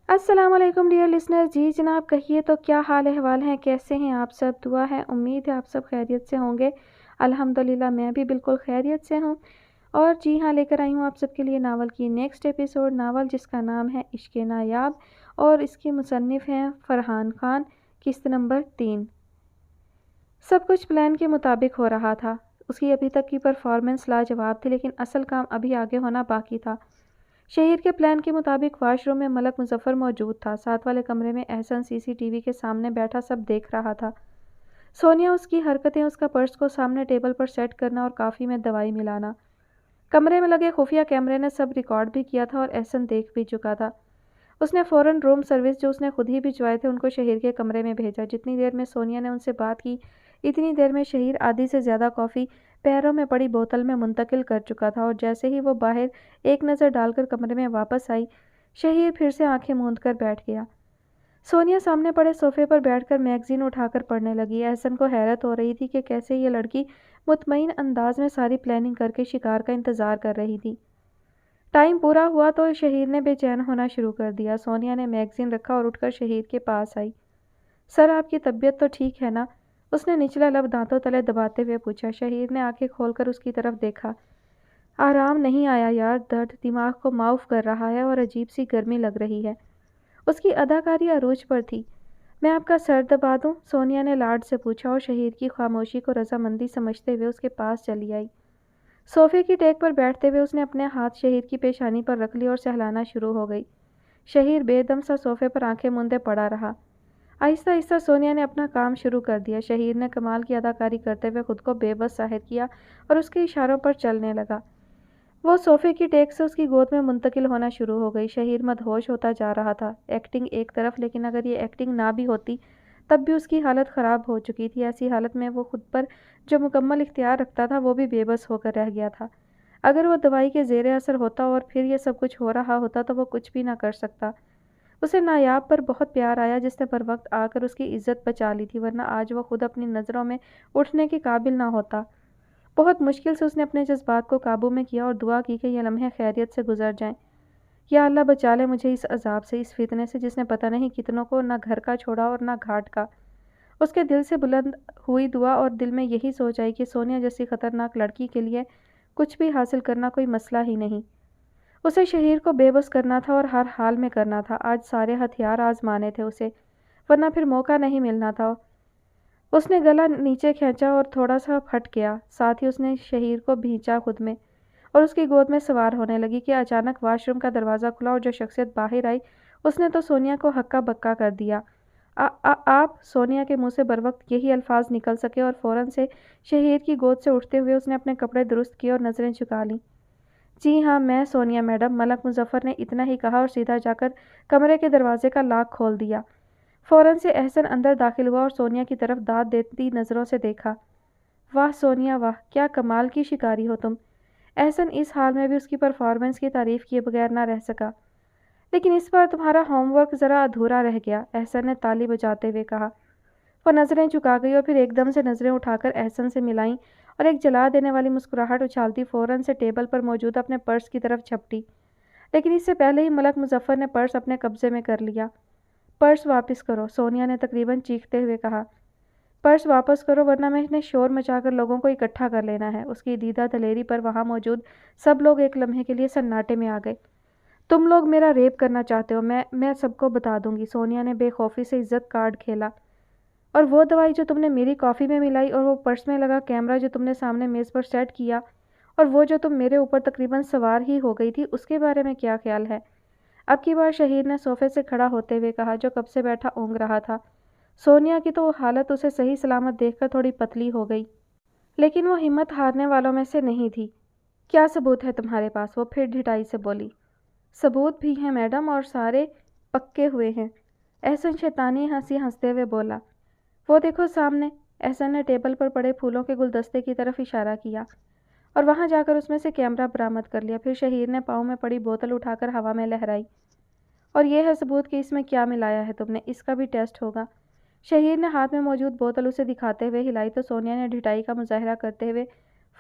السلام علیکم dear listener. جی جناب کہیے تو کیا حال احوال ہیں, کیسے ہیں آپ سب؟ دعا ہے امید ہے آپ سب خیریت سے ہوں گے. الحمدللہ میں بھی بالکل خیریت سے ہوں. اور جی ہاں, لے کر آئی ہوں آپ سب کے لیے ناول کی نیکسٹ ایپیسوڈ. ناول جس کا نام ہے عشق نایاب اور اس کے مصنف ہیں فرحان خان. قسط نمبر 3. سب کچھ پلان کے مطابق ہو رہا تھا. اس کی ابھی تک کی پرفارمنس لاجواب تھی, لیکن اصل کام ابھی آگے ہونا باقی تھا. شہیر کے پلان کے مطابق واش روم میں ملک مظفر موجود تھا. ساتھ والے کمرے میں احسن سی سی ٹی وی کے سامنے بیٹھا سب دیکھ رہا تھا. سونیا, اس کی حرکتیں, اس کا پرس کو سامنے ٹیبل پر سیٹ کرنا اور کافی میں دوائی ملانا. کمرے میں لگے خفیہ کیمرے نے سب ریکارڈ بھی کیا تھا اور احسن دیکھ بھی چکا تھا. اس نے فوراً روم سروس جو اس نے خود ہی بھجوائے تھے ان کو شہیر کے کمرے میں بھیجا. جتنی دیر میں سونیا نے ان سے بات کی اتنی دیر میں شہیر آدھی سے زیادہ کافی پیروں میں پڑی بوتل میں منتقل کر چکا تھا, اور جیسے ہی وہ باہر ایک نظر ڈال کر کمرے میں واپس آئی, شہیر پھر سے آنکھیں موند کر بیٹھ گیا. سونیا سامنے پڑے صوفے پر بیٹھ کر میگزین اٹھا کر پڑھنے لگی. احسن کو حیرت ہو رہی تھی کہ کیسے یہ لڑکی مطمئن انداز میں ساری پلاننگ کر کے شکار کا انتظار کر رہی تھی. ٹائم پورا ہوا تو شہیر نے بے چین ہونا شروع کر دیا. سونیا نے میگزین رکھا اور اٹھ کر شہیر کے پاس آئی. سر, آپ کی طبیعت تو ٹھیک ہے نا؟ اس نے نچلا لب دانتوں تلے دباتے ہوئے پوچھا. شہیر نے آنکھیں کھول کر اس کی طرف دیکھا. آرام نہیں آیا یار, درد دماغ کو معاف کر رہا ہے اور عجیب سی گرمی لگ رہی ہے. اس کی اداکاری عروج پر تھی. میں آپ کا سر دبا دوں؟ سونیا نے لاڈ سے پوچھا اور شہیر کی خاموشی کو رضامندی سمجھتے ہوئے اس کے پاس چلی آئی. صوفے کی ٹیک پر بیٹھتے ہوئے اس نے اپنے ہاتھ شہیر کی پیشانی پر رکھ لی اور سہلانا شروع ہو گئی. شہیر بے دم سا صوفے پر آنکھیں موندے پڑا رہا. آہستہ آہستہ سونیا نے اپنا کام شروع کر دیا. شہیر نے کمال کی اداکاری کرتے ہوئے خود کو بے بس ظاہر کیا اور اس کے اشاروں پر چلنے لگا. وہ صوفے کی ٹیک سے اس کی گود میں منتقل ہونا شروع ہو گئی. شہیر مدہوش ہوتا جا رہا تھا. ایکٹنگ ایک طرف, لیکن اگر یہ ایکٹنگ نہ بھی ہوتی تب بھی اس کی حالت خراب ہو چکی تھی. ایسی حالت میں وہ خود پر جو مکمل اختیار رکھتا تھا وہ بھی بے بس ہو کر رہ گیا تھا. اگر وہ دوائی کے زیر اثر ہوتا اور پھر یہ سب کچھ ہو رہا ہوتا تو وہ کچھ بھی نہ کر سکتا. اسے نایاب پر بہت پیار آیا جس نے پر وقت آ کر اس کی عزت بچا لی تھی, ورنہ آج وہ خود اپنی نظروں میں اٹھنے کے قابل نہ ہوتا. بہت مشکل سے اس نے اپنے جذبات کو قابو میں کیا اور دعا کی کہ یہ لمحے خیریت سے گزر جائیں. یا اللہ بچا لے مجھے اس عذاب سے, اس فتنے سے جس نے پتہ نہیں کتنوں کو نہ گھر کا چھوڑا اور نہ گھاٹ کا. اس کے دل سے بلند ہوئی دعا اور دل میں یہی سوچ آئی کہ سونیا جیسی خطرناک لڑکی کے لیے کچھ بھی حاصل کرنا کوئی مسئلہ ہی نہیں. اسے شہیر کو بے بس کرنا تھا اور ہر حال میں کرنا تھا. آج سارے ہتھیار آزمانے تھے اسے, ورنہ پھر موقع نہیں ملنا تھا. اس نے گلا نیچے کھینچا اور تھوڑا سا پھٹ گیا. ساتھ ہی اس نے شہیر کو بھینچا خود میں اور اس کی گود میں سوار ہونے لگی کہ اچانک واش روم کا دروازہ کھلا اور جو شخصیت باہر آئی اس نے تو سونیا کو ہکا بکا کر دیا. آپ؟ سونیا کے منہ سے بروقت یہی الفاظ نکل سکے اور فوراً سے شہیر کی گود سے اٹھتے ہوئے اس نے اپنے کپڑے درست کیے اور نظریں جھکا لیں. جی ہاں, میں سونیا میڈم, ملک مظفر نے اتنا ہی کہا اور سیدھا جا کر کمرے کے دروازے کا لاک کھول دیا. فوراً سے احسن اندر داخل ہوا اور سونیا کی طرف داد دیتی نظروں سے دیکھا. واہ سونیا واہ, کیا کمال کی شکاری ہو تم. احسن اس حال میں بھی اس کی پرفارمنس کی تعریف کیے بغیر نہ رہ سکا. لیکن اس بار تمہارا ہوم ورک ذرا ادھورا رہ گیا, احسن نے تالی بجاتے ہوئے کہا. وہ نظریں جھکا گئی اور پھر ایک دم سے نظریں اٹھا کر احسن سے ملائیں اور ایک جلا دینے والی مسکراہٹ اچھالتی فوراً سے ٹیبل پر موجود اپنے پرس کی طرف جھپٹی. لیکن اس سے پہلے ہی ملک مظفر نے پرس اپنے قبضے میں کر لیا. پرس واپس کرو, سونیا نے تقریباً چیختے ہوئے کہا. پرس واپس کرو ورنہ میں نے شور مچا کر لوگوں کو اکٹھا کر لینا ہے. اس کی دیدہ دلیری پر وہاں موجود سب لوگ ایک لمحے کے لیے سناٹے میں آ گئے. تم لوگ میرا ریپ کرنا چاہتے ہو, میں سب کو بتا دوں گی. سونیا نے بے خوفی سے عزت کارڈ کھیلا. اور وہ دوائی جو تم نے میری کافی میں ملائی, اور وہ پرس میں لگا کیمرہ جو تم نے سامنے میز پر سیٹ کیا, اور وہ جو تم میرے اوپر تقریباً سوار ہی ہو گئی تھی, اس کے بارے میں کیا خیال ہے؟ اب کی بار شہیر نے صوفے سے کھڑا ہوتے ہوئے کہا, جو کب سے بیٹھا اونگ رہا تھا. سونیا کی تو وہ حالت اسے صحیح سلامت دیکھ کر تھوڑی پتلی ہو گئی, لیکن وہ ہمت ہارنے والوں میں سے نہیں تھی. کیا ثبوت ہے تمہارے پاس؟ وہ پھر ڈھٹائی سے بولی. ثبوت بھی ہیں میڈم, اور سارے پکے ہوئے ہیں. احسن شیطانی ہنسی ہنستے ہوئے بولا. وہ دیکھو سامنے. احسن نے ٹیبل پر پڑے پھولوں کے گلدستے کی طرف اشارہ کیا اور وہاں جا کر اس میں سے کیمرہ برآمد کر لیا. پھر شہیر نے پاؤں میں پڑی بوتل اٹھا کر ہوا میں لہرائی. اور یہ ہے ثبوت کہ اس میں کیا ملایا ہے تم نے, اس کا بھی ٹیسٹ ہوگا. شہیر نے ہاتھ میں موجود بوتل اسے دکھاتے ہوئے ہلائی تو سونیا نے ڈھٹائی کا مظاہرہ کرتے ہوئے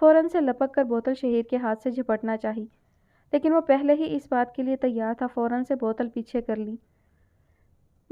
فوراً سے لپک کر بوتل شہیر کے ہاتھ سے جھپٹنا چاہی, لیکن وہ پہلے ہی اس بات کے لیے تیار تھا. فوراً سے بوتل پیچھے کر لی.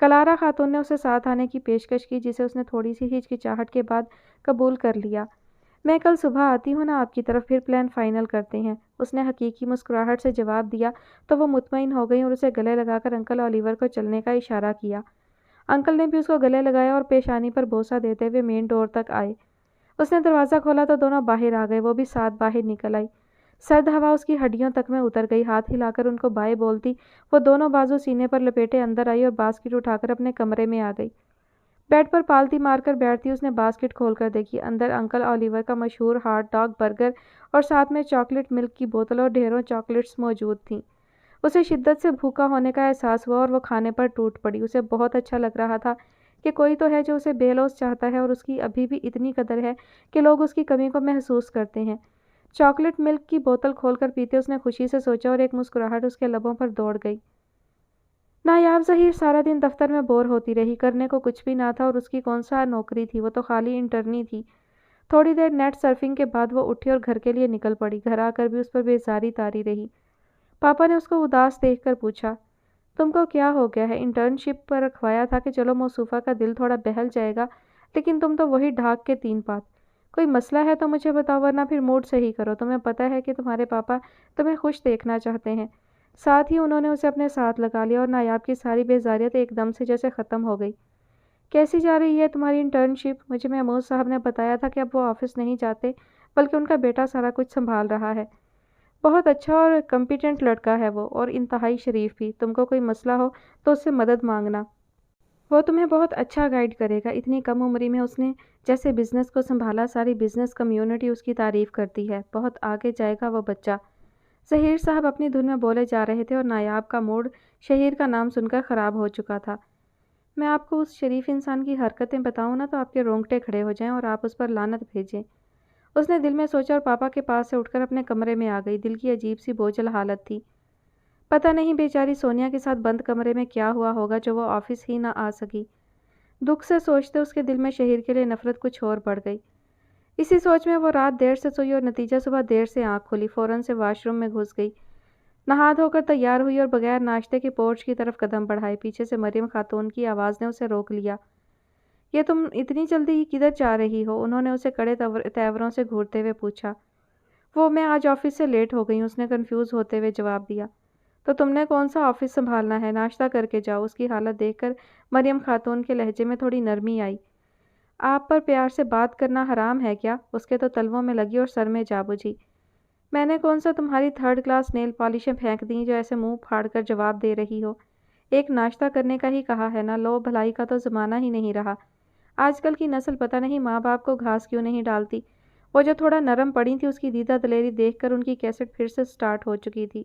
کلارا خاتون نے اسے ساتھ آنے کی پیشکش کی، جسے اس نے تھوڑی سی ہچکچاہٹ کے بعد قبول کر لیا۔ میں کل صبح آتی ہوں نا آپ کی طرف، پھر پلان فائنل کرتے ہیں، اس نے حقیقی مسکراہٹ سے جواب دیا تو وہ مطمئن ہو گئی اور اسے گلے لگا کر انکل اولیور کو چلنے کا اشارہ کیا۔ انکل نے بھی اس کو گلے لگایا اور پیشانی پر بوسہ دیتے ہوئے مین ڈور تک آئے۔ اس نے دروازہ کھولا تو دونوں باہر آ گئے، وہ بھی ساتھ باہر نکل آئی۔ سرد ہوا اس کی ہڈیوں تک میں اتر گئی، ہاتھ ہلا کر ان کو بائے بولتی وہ دونوں بازو سینے پر لپیٹے اندر آئی اور باسکٹ اٹھا کر اپنے کمرے میں آ گئی۔ بیڈ پر پالتی مار کر بیٹھتی اس نے باسکٹ کھول کر دیکھی، اندر انکل اولیور کا مشہور ہاٹ ڈاگ برگر اور ساتھ میں چاکلیٹ ملک کی بوتل اور ڈھیروں چاکلیٹس موجود تھیں۔ اسے شدت سے بھوکا ہونے کا احساس ہوا اور وہ کھانے پر ٹوٹ پڑی۔ اسے بہت اچھا لگ رہا تھا کہ کوئی تو ہے جو اسے بے لوث چاہتا ہے اور اس کی ابھی بھی اتنی قدر ہے کہ لوگ اس کی کمی کو محسوس کرتے ہیں۔ چاکلیٹ ملک کی بوتل کھول کر پیتے اس نے خوشی سے سوچا اور ایک مسکراہٹ اس کے لبوں پر دوڑ گئی۔ نایاب ظہیر سارا دن دفتر میں بور ہوتی رہی، کرنے کو کچھ بھی نہ تھا اور اس کی کون سا نوکری تھی، وہ تو خالی انٹرنی تھی۔ تھوڑی دیر نیٹ سرفنگ کے بعد وہ اٹھی اور گھر کے لیے نکل پڑی۔ گھر آ کر بھی اس پر بیزاری طاری رہی۔ پاپا نے اس کو اداس دیکھ کر پوچھا، تم کو کیا ہو گیا ہے؟ انٹرنشپ پر رکھوایا تھا کہ چلو موصوفہ کا دل تھوڑا بہل جائے گا، لیکن تم تو وہی ڈھاک کے تین پات۔ کوئی مسئلہ ہے تو مجھے بتاؤ ورنہ پھر موڈ صحیح کرو، تمہیں پتہ ہے کہ تمہارے پاپا تمہیں خوش دیکھنا چاہتے ہیں۔ ساتھ ہی انہوں نے اسے اپنے ساتھ لگا لیا اور نایاب کی ساری بیزاریت ایک دم سے جیسے ختم ہو گئی۔ کیسی جا رہی ہے تمہاری انٹرنشپ؟ مجھے محمود صاحب نے بتایا تھا کہ اب وہ آفس نہیں جاتے بلکہ ان کا بیٹا سارا کچھ سنبھال رہا ہے۔ بہت اچھا اور کمپیٹنٹ لڑکا ہے وہ، اور انتہائی شریف بھی۔ تم کو کوئی مسئلہ ہو تو اس سے مدد مانگنا، وہ تمہیں بہت اچھا گائیڈ کرے گا۔ اتنی کم عمری میں اس نے جیسے بزنس کو سنبھالا، ساری بزنس کمیونٹی اس کی تعریف کرتی ہے۔ بہت آگے جائے گا وہ بچہ۔ ظہیر صاحب اپنی دھن میں بولے جا رہے تھے اور نایاب کا موڈ شہیر کا نام سن کر خراب ہو چکا تھا۔ میں آپ کو اس شریف انسان کی حرکتیں بتاؤں نا تو آپ کے رونگٹے کھڑے ہو جائیں اور آپ اس پر لعنت بھیجیں، اس نے دل میں سوچا اور پاپا کے پاس سے اٹھ کر اپنے کمرے میں آ گئی۔ دل کی عجیب سی بوجھل حالت تھی۔ پتہ نہیں بیچاری سونیا کے ساتھ بند کمرے میں کیا ہوا ہوگا جو وہ آفس ہی نہ آ سکی۔ دکھ سے سوچتے اس کے دل میں شہیر کے لیے نفرت کچھ اور بڑھ گئی۔ اسی سوچ میں وہ رات دیر سے سوئی اور نتیجہ صبح دیر سے آنکھ کھلی، فوراً سے واش روم میں گھس گئی، نہا دھو کر تیار ہوئی اور بغیر ناشتے کے پورچ کی طرف قدم بڑھائے۔ پیچھے سے مریم خاتون کی آواز نے اسے روک لیا۔ یہ تم اتنی جلدی کدھر جا رہی ہو؟ انہوں نے اسے کڑے تیوروں سے گھورتے ہوئے پوچھا۔ وہ میں آج آفس سے لیٹ ہو گئی ہوں، اس نے کنفیوز ہوتے ہوئے جواب دیا۔ تو تم نے کون سا آفس سنبھالنا ہے؟ ناشتہ کر کے جاؤ۔ اس کی حالت دیکھ کر مریم خاتون کے لہجے میں تھوڑی نرمی آئی۔ آپ پر پیار سے بات کرنا حرام ہے کیا؟ اس کے تو تلووں میں لگی اور سر میں جا بجھی۔ میں نے کون سا تمہاری 3rd کلاس نیل پالشیں پھینک دیں جو ایسے منہ پھاڑ کر جواب دے رہی ہو؟ ایک ناشتہ کرنے کا ہی کہا ہے نا، لو بھلائی کا تو زمانہ ہی نہیں رہا۔ آج کل کی نسل پتہ نہیں ماں باپ کو گھاس کیوں نہیں ڈالتی۔ وہ جو تھوڑا نرم پڑی تھی، اس کی دیدہ دلیری دیکھ کر ان کی کیسٹ پھر سے سٹارٹ ہو چکی تھی،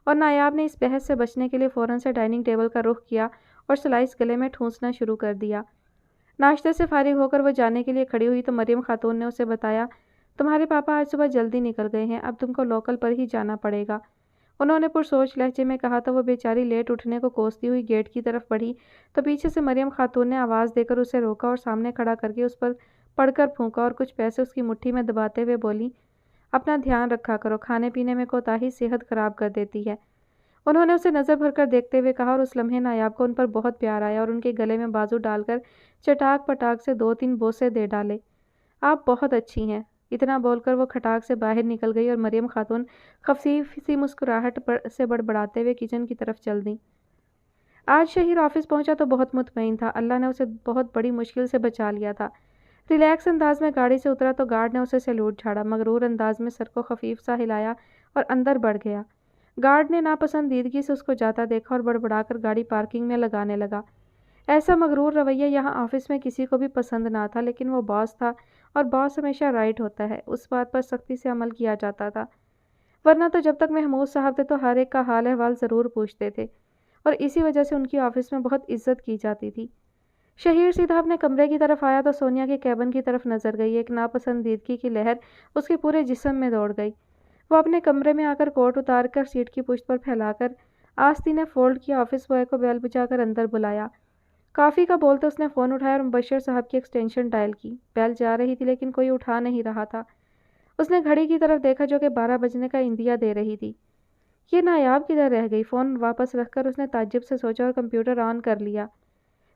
اور نایاب نے اس بحث سے بچنے کے لیے فوراً سے ڈائننگ ٹیبل کا رخ کیا اور سلائس گلے میں ٹھونسنا شروع کر دیا۔ ناشتے سے فارغ ہو کر وہ جانے کے لیے کھڑی ہوئی تو مریم خاتون نے اسے بتایا، تمہارے پاپا آج صبح جلدی نکل گئے ہیں، اب تم کو لوکل پر ہی جانا پڑے گا، انہوں نے پرسوچ لہجے میں کہا تو وہ بیچاری لیٹ اٹھنے کو کوستی ہوئی گیٹ کی طرف بڑھی تو پیچھے سے مریم خاتون نے آواز دے کر اسے روکا اور سامنے کھڑا کر کے اس پر پڑھ کر پھونکا اور کچھ پیسے اس کی مٹھی میں دباتے ہوئے بولی، اپنا دھیان رکھا کرو، کھانے پینے میں کوتاہی صحت خراب کر دیتی ہے۔ انہوں نے اسے نظر بھر کر دیکھتے ہوئے کہا اور اس لمحے نایاب کو ان پر بہت پیار آیا اور ان کے گلے میں بازو ڈال کر چٹاک پٹاک سے 2-3 بوسے دے ڈالے۔ آپ بہت اچھی ہیں۔ اتنا بول کر وہ کھٹاک سے باہر نکل گئی اور مریم خاتون خفیف سی مسکراہٹ سے بڑبڑاتے ہوئے کچن کی طرف چل دیں۔ آج شہیر آفس پہنچا تو بہت مطمئن تھا، اللہ نے اسے بہت بڑی مشکل سے بچا لیا تھا۔ ریلیکس انداز میں گاڑی سے اترا تو گارڈ نے اسے سیلوٹ جھاڑا، مغرور انداز میں سر کو خفیف سا ہلایا اور اندر بڑھ گیا۔ گارڈ نے ناپسندیدگی سے اس کو جاتا دیکھا اور بڑبڑا کر گاڑی پارکنگ میں لگانے لگا۔ ایسا مغرور رویہ یہاں آفس میں کسی کو بھی پسند نہ تھا، لیکن وہ باس تھا اور باس ہمیشہ رائٹ ہوتا ہے، اس بات پر سختی سے عمل کیا جاتا تھا، ورنہ تو جب تک محمود صاحب تھے تو ہر ایک کا حال احوال ضرور پوچھتے تھے اور اسی وجہ سے ان کی آفس میں بہت عزت کی جاتی تھی۔ شہیر سیدھا اپنے کمرے کی طرف آیا تو سونیا کے کیبن کی طرف نظر گئی، ایک ناپسندیدگی کی لہر اس کے پورے جسم میں دوڑ گئی۔ وہ اپنے کمرے میں آ کر کوٹ اتار کر سیٹ کی پشت پر پھیلا کر آستی نے فولڈ کیا آفس بوائے کو بیل بجا کر اندر بلایا۔ کافی کا بولتے اس نے فون اٹھایا اور مبشر صاحب کی ایکسٹینشن ڈائل کی۔ بیل جا رہی تھی لیکن کوئی اٹھا نہیں رہا تھا۔ اس نے گھڑی کی طرف دیکھا جو کہ 12 بجنے کا اندیا دے رہی تھی۔ یہ نایاب کدھر رہ گئی؟ فون واپس رکھ کر اس نے تعجب سے سوچا اور کمپیوٹر آن کر لیا۔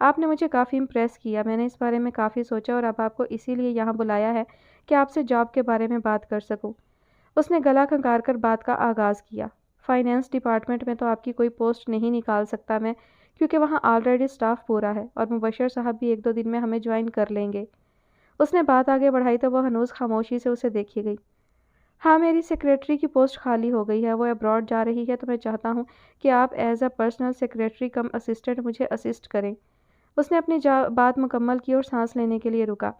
آپ نے مجھے کافی امپریس کیا، میں نے اس بارے میں کافی سوچا اور اب آپ کو اسی لیے یہاں بلایا ہے کہ آپ سے جاب کے بارے میں بات کر سکوں۔ اس نے گلا کھنگار کر بات کا آغاز کیا۔ فائنینس ڈپارٹمنٹ میں تو آپ کی کوئی پوسٹ نہیں نکال سکتا میں، کیونکہ وہاں آلریڈی اسٹاف پورا ہے اور مبشر صاحب بھی 1-2 دن میں ہمیں جوائن کر لیں گے۔ اس نے بات آگے بڑھائی تو وہ ہنوز خاموشی سے اسے دیکھی گئی۔ ہاں، میری سیکریٹری کی پوسٹ خالی ہو گئی ہے، وہ ابراڈ جا رہی ہے، تو میں چاہتا ہوں کہ آپ as a personal secretary come assistant مجھے اسسٹ کریں۔ اس نے اپنی بات مکمل کی اور سانس لینے کے لیے رکا۔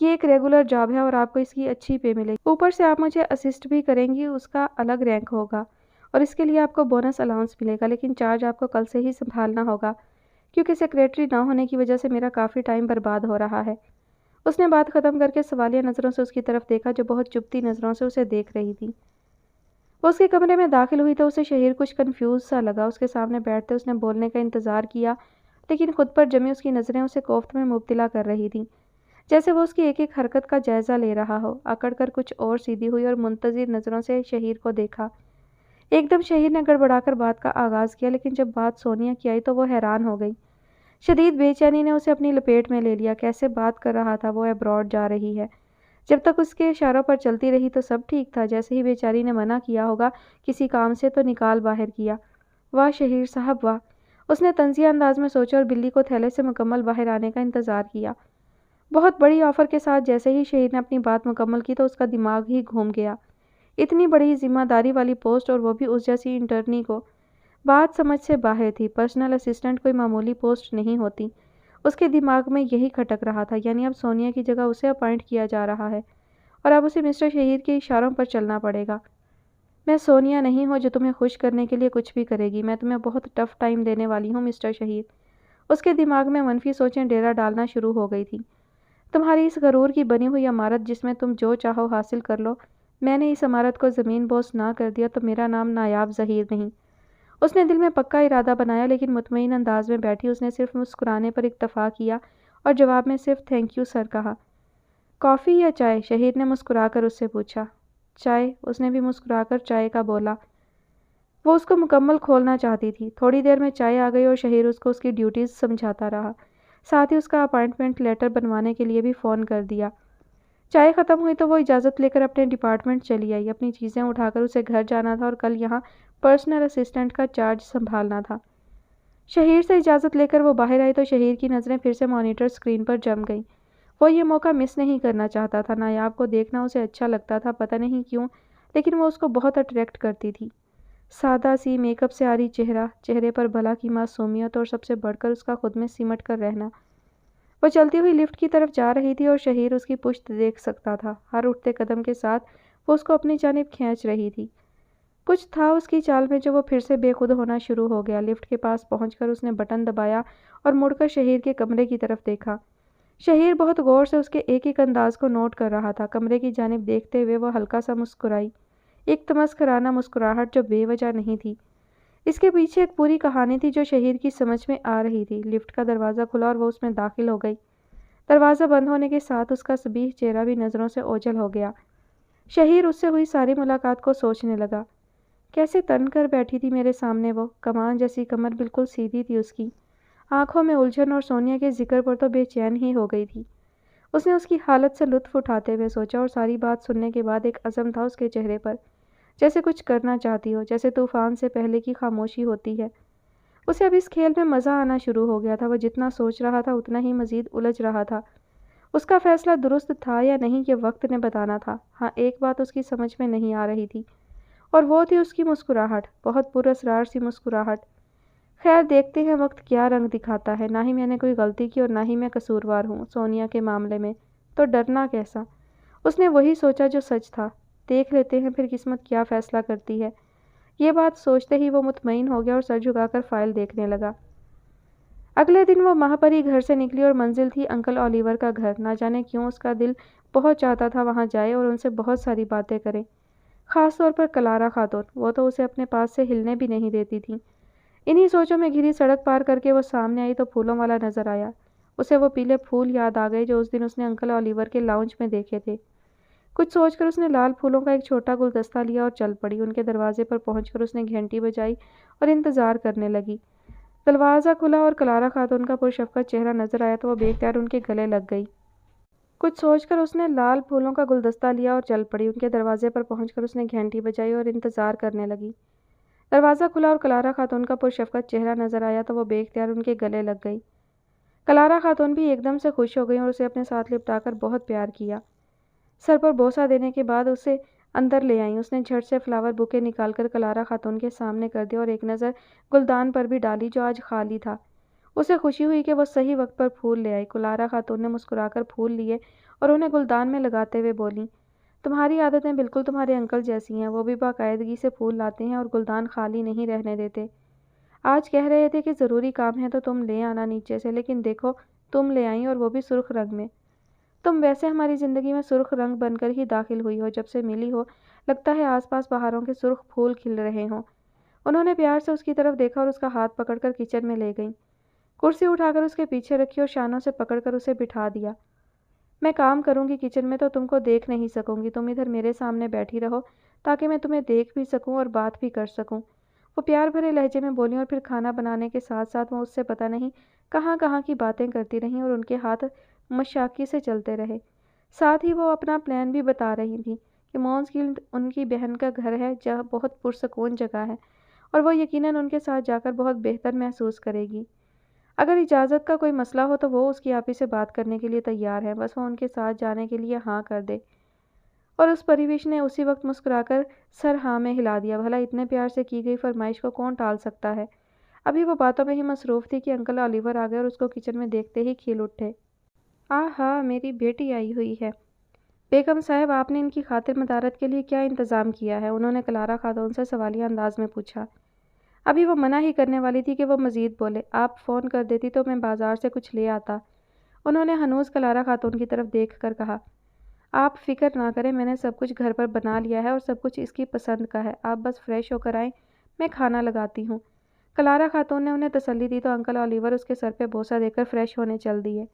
یہ ایک ریگولر جاب ہے اور آپ کو اس کی اچھی پے ملے گی، اوپر سے آپ مجھے اسسٹ بھی کریں گی، اس کا الگ رینک ہوگا اور اس کے لیے آپ کو بونس الاؤنس ملے گا، لیکن چارج آپ کو کل سے ہی سنبھالنا ہوگا، کیونکہ سیکریٹری نہ ہونے کی وجہ سے میرا کافی ٹائم برباد ہو رہا ہے۔ اس نے بات ختم کر کے سوالیہ نظروں سے اس کی طرف دیکھا جو بہت چبھتی نظروں سے اسے دیکھ رہی تھی۔ وہ اس کے کمرے میں داخل ہوئی تو اسے شہیر کچھ کنفیوز سا لگا۔ اس کے سامنے بیٹھتے اس نے بولنے کا انتظار کیا، لیکن خود پر جمی اس کی نظریں اسے کوفت میں مبتلا کر رہی تھیں، جیسے وہ اس کی ایک ایک حرکت کا جائزہ لے رہا ہو۔ اکڑ کر کچھ اور سیدھی ہوئی اور منتظر نظروں سے شہیر کو دیکھا۔ ایک دم شہیر نے گڑبڑا کر بات کا آغاز کیا، لیکن جب بات سونیا کی آئی تو وہ حیران ہو گئی۔ شدید بے چینی نے اسے اپنی لپیٹ میں لے لیا۔ کیسے بات کر رہا تھا، وہ ابراڈ جا رہی ہے۔ جب تک اس کے اشاروں پر چلتی رہی تو سب ٹھیک تھا، جیسے ہی بیچاری نے منع کیا ہوگا کسی کام سے تو نکال باہر کیا۔ واہ شہیر صاحب واہ! اس نے طنزیہ انداز میں سوچا اور بلی کو تھیلے سے مکمل باہر آنے کا انتظار کیا۔ بہت بڑی آفر کے ساتھ جیسے ہی شہیر نے اپنی بات مکمل کی تو اس کا دماغ ہی گھوم گیا۔ اتنی بڑی ذمہ داری والی پوسٹ اور وہ بھی اس جیسی انٹرنی کو۔ بات سمجھ سے باہر تھی، پرسنل اسسٹنٹ کوئی معمولی پوسٹ نہیں ہوتی۔ اس کے دماغ میں یہی کھٹک رہا تھا، یعنی اب سونیا کی جگہ اسے اپائنٹ کیا جا رہا ہے اور اب اسے مسٹر شہیر کے اشاروں پر چلنا پڑے گا۔ میں سونیا نہیں ہوں جو تمہیں خوش کرنے کے لیے کچھ بھی کرے گی، میں تمہیں بہت ٹف ٹائم دینے والی ہوں مسٹر شہیر۔ اس کے دماغ میں منفی سوچیں ڈیرا ڈالنا شروع ہو گئی تھیں۔ تمہاری اس غرور کی بنی ہوئی عمارت جس میں تم جو چاہو حاصل کر لو، میں نے اس عمارت کو زمین بوس نہ کر دیا تو میرا نام نایاب ظہیر نہیں۔ اس نے دل میں پکا ارادہ بنایا، لیکن مطمئن انداز میں بیٹھی اس نے صرف مسکرانے پر اکتفا کیا اور جواب میں صرف تھینک یو سر کہا۔ کافی یا چائے؟ شہیر نے مسکرا کر اس سے پوچھا۔ چائے، اس نے بھی مسکرا کر چائے کا بولا۔ وہ اس کو مکمل کھولنا چاہتی تھی۔ تھوڑی دیر میں چائے آ گئی اور شہیر اس کو اس کی ڈیوٹیز سمجھاتا رہا، ساتھ ہی اس کا اپائنٹمنٹ لیٹر بنوانے کے لیے بھی فون کر دیا۔ چائے ختم ہوئی تو وہ اجازت لے کر اپنے ڈپارٹمنٹ چلی آئی۔ اپنی چیزیں اٹھا کر اسے گھر جانا تھا اور کل یہاں پرسنل اسسٹنٹ کا چارج سنبھالنا تھا۔ شہیر سے اجازت لے کر وہ باہر آئی تو شہیر کی نظریں پھر سے مانیٹر اسکرین پر جم گئیں۔ وہ یہ موقع مس نہیں کرنا چاہتا تھا۔ نایاب کو دیکھنا اسے اچھا لگتا تھا، پتہ نہیں کیوں، لیکن وہ اس کو بہت اٹریکٹ کرتی تھی۔ سادہ سی میک اپ سے عاری چہرہ، چہرے پر بھلا کی معصومیت اور سب سے بڑھ کر اس کا خود میں سمٹ کر رہنا۔ وہ چلتی ہوئی لفٹ کی طرف جا رہی تھی اور شہیر اس کی پشت دیکھ سکتا تھا۔ ہر اٹھتے قدم کے ساتھ وہ اس کو اپنی جانب کھینچ رہی تھی۔ کچھ تھا اس کی چال میں جو وہ پھر سے بے خود ہونا شروع ہو گیا۔ لفٹ کے پاس پہنچ کر اس نے بٹن دبایا اور مڑ کر شہیر کے کمرے کی طرف دیکھا۔ شہیر بہت غور سے اس کے ایک ایک انداز کو نوٹ کر رہا تھا۔ کمرے کی جانب دیکھتے ہوئے وہ ہلکا سا مسکرائی، ایک تمسخرانہ مسکراہٹ جو بے وجہ نہیں تھی۔ اس کے پیچھے ایک پوری کہانی تھی جو شہیر کی سمجھ میں آ رہی تھی۔ لفٹ کا دروازہ کھلا اور وہ اس میں داخل ہو گئی۔ دروازہ بند ہونے کے ساتھ اس کا صبیح چہرہ بھی نظروں سے اوجھل ہو گیا۔ شہیر اس سے ہوئی ساری ملاقات کو سوچنے لگا۔ کیسے تن کر بیٹھی تھی میرے سامنے وہ، کمان جیسی کمر بالکل سیدھی تھی اس کی، آنکھوں میں الجھن اور سونیا کے ذکر پر تو بے چین ہی ہو گئی تھی۔ اس نے اس کی حالت سے لطف اٹھاتے ہوئے سوچا اور ساری بات سننے کے بعد ایک عزم تھا اس کے چہرے پر، جیسے کچھ کرنا چاہتی ہو، جیسے طوفان سے پہلے کی خاموشی ہوتی ہے۔ اسے اب اس کھیل میں مزہ آنا شروع ہو گیا تھا۔ وہ جتنا سوچ رہا تھا اتنا ہی مزید الجھ رہا تھا۔ اس کا فیصلہ درست تھا یا نہیں یہ وقت نے بتانا تھا۔ ہاں، ایک بات اس کی سمجھ میں نہیں آ رہی تھی اور وہ تھی اس کی مسکراہٹ، بہت پراسرار سی مسکراہٹ۔ خیر، دیکھتے ہیں وقت کیا رنگ دکھاتا ہے۔ نہ ہی میں نے کوئی غلطی کی اور نہ ہی میں قصوروار ہوں سونیا کے معاملے میں، تو ڈرنا کیسا؟ اس نے وہی سوچا جو سچ تھا۔ دیکھ لیتے ہیں پھر قسمت کیا فیصلہ کرتی ہے۔ یہ بات سوچتے ہی وہ مطمئن ہو گیا اور سر جھکا کر فائل دیکھنے لگا۔ اگلے دن وہ ماہ پری گھر سے نکلی اور منزل تھی انکل اولیور کا گھر۔ نہ جانے کیوں اس کا دل بہت چاہتا تھا وہاں جائے اور ان سے بہت ساری باتیں کرے، خاص طور پر کلارا خاتون، وہ تو اسے اپنے پاس سے ہلنے بھی نہیں دیتی تھی۔ انہی سوچوں میں گھری سڑک پار کر کے وہ سامنے آئی تو پھولوں والا نظر آیا۔ اسے وہ پیلے پھول یاد آ گئے جو اس دن اس نے انکل اولیور کے لاؤنج میں دیکھے تھے۔ کچھ سوچ کر اس نے لال پھولوں کا ایک چھوٹا گلدستہ لیا اور چل پڑی۔ ان کے دروازے پر پہنچ کر اس نے گھنٹی بجائی اور انتظار کرنے لگی۔ دروازہ کھلا اور کلارا خاتون کا پرشفقت چہرہ نظر آیا تو وہ بے اختیار ان کے گلے لگ گئی۔ کچھ سوچ کر اس نے لال پھولوں کا گلدستہ لیا اور چل پڑی۔ ان کے دروازے پر پہنچ کر اس نے گھنٹی بجائی اور انتظار کرنے لگی۔ دروازہ کھلا اور کلارا خاتون کا پرشفقت چہرہ نظر آیا تو وہ بے اختیار ان کے گلے لگ گئی۔ کلارا خاتون بھی ایک دم سے خوش ہو گئی اور اسے اپنے ساتھ لپٹا کر بہت پیار کیا۔ سر پر بوسہ دینے کے بعد اسے اندر لے آئیں۔ اس نے جھٹ سے فلاور بوکے نکال کر کلارا خاتون کے سامنے کر دیا اور ایک نظر گلدان پر بھی ڈالی جو آج خالی تھا۔ اسے خوشی ہوئی کہ وہ صحیح وقت پر پھول لے آئی۔ کلارا خاتون نے مسکرا کر پھول لیے اور انہیں گلدان میں لگاتے ہوئے بولیں، تمہاری عادتیں بالکل تمہارے انکل جیسی ہیں، وہ بھی باقاعدگی سے پھول لاتے ہیں اور گلدان خالی نہیں رہنے دیتے۔ آج کہہ رہے تھے کہ ضروری کام ہے تو تم لے آنا نیچے سے، لیکن دیکھو تم لے آئیں اور وہ بھی سرخ رنگ میں۔ تم ویسے ہماری زندگی میں سرخ رنگ بن کر ہی داخل ہوئی ہو، جب سے ملی ہو لگتا ہے آس پاس بہاروں کے سرخ پھول کھل رہے ہوں۔ انہوں نے پیار سے اس کی طرف دیکھا اور اس کا ہاتھ پکڑ کر کچن میں لے گئیں۔ کرسی اٹھا کر اس کے پیچھے رکھی اور شانوں سے پکڑ کر اسے بٹھا دیا۔ میں کام کروں گی کچن میں تو تم کو دیکھ نہیں سکوں گی، تم ادھر میرے سامنے بیٹھی رہو تاکہ میں تمہیں دیکھ بھی سکوں اور بات بھی کر سکوں، وہ پیار بھرے لہجے میں بولیں اور پھر کھانا بنانے کے ساتھ ساتھ وہ اس سے پتہ نہیں کہاں کہاں کی باتیں کرتی رہیں اور ان کے ہاتھ مشاقی سے چلتے رہے۔ ساتھ ہی وہ اپنا پلان بھی بتا رہی تھی کہ مونسکیلڈ ان کی بہن کا گھر ہے، جہاں بہت پرسکون جگہ ہے اور وہ یقیناً ان کے ساتھ جا کر بہت بہتر محسوس کرے گی۔ اگر اجازت کا کوئی مسئلہ ہو تو وہ اس کی آپی سے بات کرنے کے لیے تیار ہے، بس وہ ان کے ساتھ جانے کے لیے ہاں کر دے۔ اور اس پریوش نے اسی وقت مسکرا کر سر ہاں میں ہلا دیا۔ بھلا اتنے پیار سے کی گئی فرمائش کو کون ٹال سکتا ہے؟ ابھی وہ باتوں میں ہی مصروف تھی کہ انکل اولیور آ گئے اور اس کو کچن میں دیکھتے ہی کھل اٹھے۔ آہا، میری بیٹی آئی ہوئی ہے۔ بیگم صاحب، آپ نے ان کی خاطر مدارت کے لیے کیا انتظام کیا ہے؟ انہوں نے کلارا خاتون سے سوالیہ انداز میں پوچھا۔ ابھی وہ منع ہی کرنے والی تھی کہ وہ مزید بولے۔ آپ فون کر دیتی تو میں بازار سے کچھ لے آتا، انہوں نے ہنوز کلارا خاتون کی طرف دیکھ کر کہا۔ آپ فکر نہ کریں، میں نے سب کچھ گھر پر بنا لیا ہے اور سب کچھ اس کی پسند کا ہے، آپ بس فریش ہو کر آئیں، میں کھانا لگاتی ہوں۔ کلارا خاتون نے انہیں تسلی دی تو انکل اولیور اس کے سر پہ بوسہ دے کر فریش ہونے چل دیے۔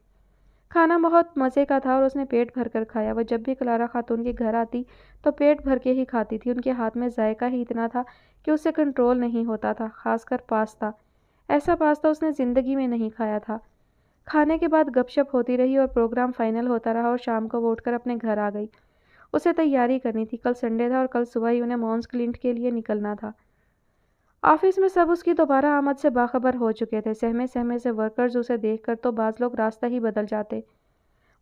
کھانا بہت مزے کا تھا اور اس نے پیٹ بھر کر کھایا۔ وہ جب بھی کلارا خاتون کے گھر آتی تو پیٹ بھر کے ہی کھاتی تھی۔ ان کے ہاتھ میں ذائقہ ہی اتنا تھا کہ اس سے کنٹرول نہیں ہوتا تھا، خاص کر پاستا۔ ایسا پاستا اس نے زندگی میں نہیں کھایا تھا۔ کھانے کے بعد گپ شپ ہوتی رہی اور پروگرام فائنل ہوتا رہا اور شام کو وہ اٹھ کر اپنے گھر آ گئی۔ اسے تیاری کرنی تھی، کل سنڈے تھا اور کل صبح ہی انہیں مونسکیلڈ کے لیے نکلنا تھا۔ آفس میں سب اس کی دوبارہ آمد سے باخبر ہو چکے تھے۔ سہمے سہمے سے ورکرز اسے دیکھ کر تو بعض لوگ راستہ ہی بدل جاتے۔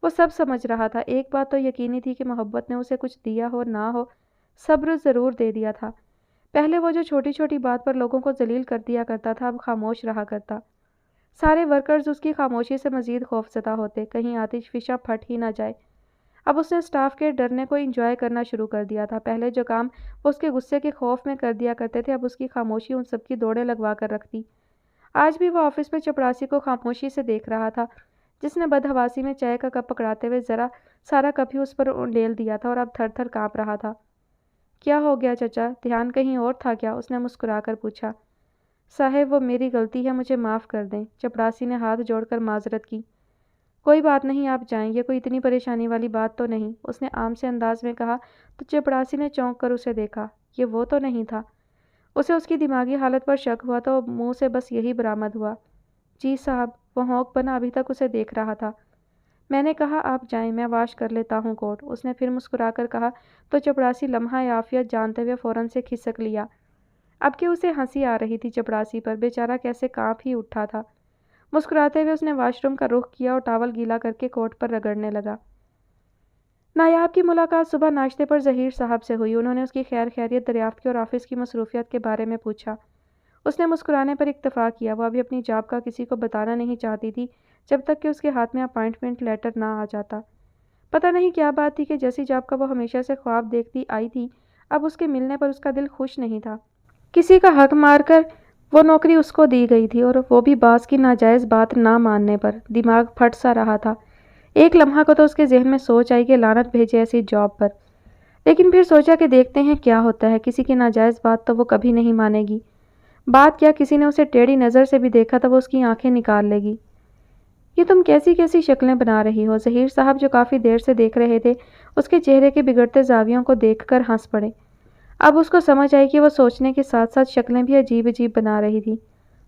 وہ سب سمجھ رہا تھا، ایک بات تو یقینی تھی کہ محبت نے اسے کچھ دیا ہو نہ ہو، صبر ضرور دے دیا تھا۔ پہلے وہ جو چھوٹی چھوٹی بات پر لوگوں کو ذلیل کر دیا کرتا تھا، اب خاموش رہا کرتا۔ سارے ورکرز اس کی خاموشی سے مزید خوفزدہ ہوتے، کہیں آتش فشاں پھٹ ہی نہ جائے۔ اب اس نے سٹاف کے ڈرنے کو انجوائے کرنا شروع کر دیا تھا۔ پہلے جو کام وہ اس کے غصے کے خوف میں کر دیا کرتے تھے، اب اس کی خاموشی ان سب کی دوڑیں لگوا کر رکھتی۔ آج بھی وہ آفس میں چپڑاسی کو خاموشی سے دیکھ رہا تھا، جس نے بدحواسی میں چائے کا کپ پکڑاتے ہوئے ذرا سارا کپ ہی اس پر ڈیل دیا تھا اور اب تھر تھر کانپ رہا تھا۔ کیا ہو گیا چچا، دھیان کہیں اور تھا کیا؟ اس نے مسکرا کر پوچھا۔ صاحب، وہ میری غلطی ہے، مجھے معاف کر دیں، چپڑاسی نے ہاتھ جوڑ کر معذرت کی۔ کوئی بات نہیں، آپ جائیں، یہ کوئی اتنی پریشانی والی بات تو نہیں، اس نے عام سے انداز میں کہا تو چپڑاسی نے چونک کر اسے دیکھا۔ یہ وہ تو نہیں تھا؟ اسے اس کی دماغی حالت پر شک ہوا تو منہ سے بس یہی برآمد ہوا، جی صاحب۔ وہ ہونک بنا ابھی تک اسے دیکھ رہا تھا۔ میں نے کہا آپ جائیں، میں واش کر لیتا ہوں کوٹ، اس نے پھر مسکرا کر کہا تو چپڑاسی لمحہ عافیت جانتے ہوئے فوراً سے کھسک لیا۔ اب کہ اسے ہنسی آ رہی تھی چپڑاسی پر، بیچارہ کیسے کانپ ہی اٹھا تھا۔ مسکراتے ہوئے اس نے واش روم کا رخ کیا اور ٹاول گیلا کر کے کوٹ پر رگڑنے لگا۔ نایاب کی ملاقات صبح ناشتے پر ظہیر صاحب سے ہوئی۔ انہوں نے اس کی خیر خیریت دریافت کی اور آفس کی مصروفیات کے بارے میں پوچھا۔ اس نے مسکرانے پر اکتفا کیا۔ وہ ابھی اپنی جاب کا کسی کو بتانا نہیں چاہتی تھی جب تک کہ اس کے ہاتھ میں اپائنٹمنٹ لیٹر نہ آ جاتا۔ پتہ نہیں کیا بات تھی کہ جیسی جاب کا وہ ہمیشہ سے خواب دیکھتی آئی تھی، اب اس کے ملنے پر اس کا دل خوش نہیں تھا۔ کسی کا حق مار کر وہ نوکری اس کو دی گئی تھی اور وہ بھی باس کی ناجائز بات نہ ماننے پر۔ دماغ پھٹ سا رہا تھا۔ ایک لمحہ کو تو اس کے ذہن میں سوچ آئی کہ لعنت بھیجے ایسی جاب پر، لیکن پھر سوچا کہ دیکھتے ہیں کیا ہوتا ہے، کسی کی ناجائز بات تو وہ کبھی نہیں مانے گی۔ بات کیا کسی نے اسے ٹیڑھی نظر سے بھی دیکھا تو وہ اس کی آنکھیں نکال لے گی۔ یہ تم کیسی کیسی شکلیں بنا رہی ہو؟ ظہیر صاحب جو کافی دیر سے دیکھ رہے تھے، اس کے چہرے کے بگڑتے زاویوں کو دیکھ کر ہنس پڑے۔ اب اس کو سمجھ آئی کہ وہ سوچنے کے ساتھ ساتھ شکلیں بھی عجیب عجیب بنا رہی تھی۔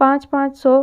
5-5 100